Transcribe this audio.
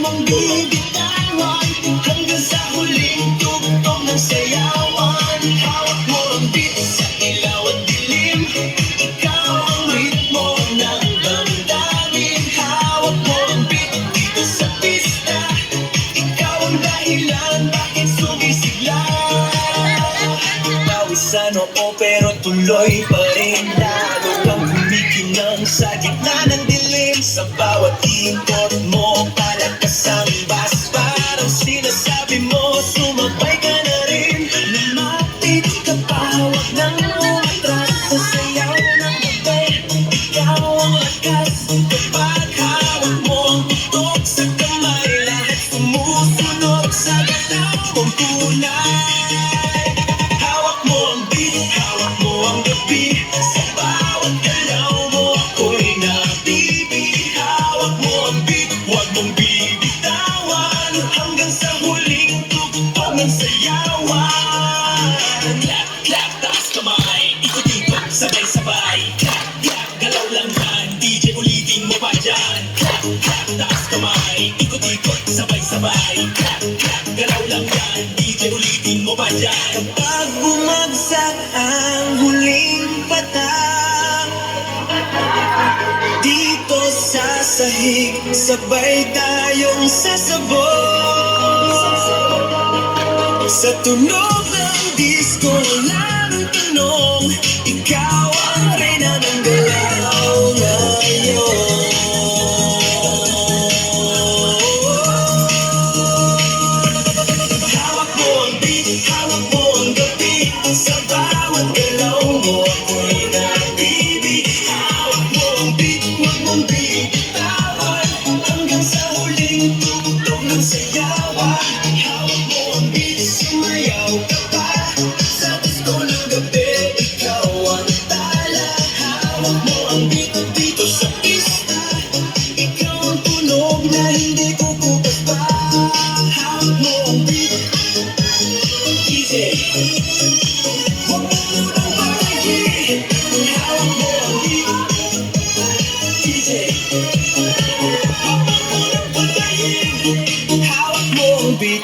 mong bibitawan hanggang sa huling tugtog ng sayawan. Hawak mo ang beat sa ilaw at dilim, ikaw ang ritmo ng damdamin. Hawak mo ang beat dito sa pista, ikaw ang dahilan bakit sumisigla. Pawisan oo pero tuloy pa rin, lalo kang kumikinang sa gitna ng dilim. Sa bawat ikot mo palakas ang bass, parang sinasabi mo sumabay ka na rin. Lumapit ka pa, huwag nang umatras sa sayaw ng gabi. Ikaw ang lakas kapag hawak mo ang tutok sa kamay, lahat sumusunod sa gataw mong tunay. Hawak mo ang beat, hawak mo ang gabi, sa bawat galaw mo ako'y nabibig. Hawak mo ang beat, huwag mong bibitawan hanggang sa huling tugtog ng sayawan. Clap, clap, taas kamay, ikot-ikot, sabay-sabay. Clap, clap, galaw lang yan, DJ ulitin mo pa dyan. Clap, clap, taas kamay, ikot-ikot, sabay-sabay. Clap, clap, galaw lang yan, DJ ulitin mo pa dyan. Kapag bumagsak ang huling patak dito sa sahig, sabay tayong sasabog. Sa tunog ng disco lang tanong, ikaw ang reyna ng galaw ngayon. Hawak mo ang beat, hawak mo ang gabi, sa bawat galaw mo ako'y nabibig. Hawak mo ang beat, huwag mong bibitawan hanggang sa huling tugtog ng sayawan. Hawak mo ang beat, sumayaw ka pa sa disco ng gabi, ikaw ang tala. Hawak mo ang beat dito sa pista, ikaw ang tunog na hindi kukupas pa. Hawak mo ang beat, DJ, huwag mo munang patayin. Hawak mo ang beat, DJ, huwag mo munang patayin. Hawak mo ang beat,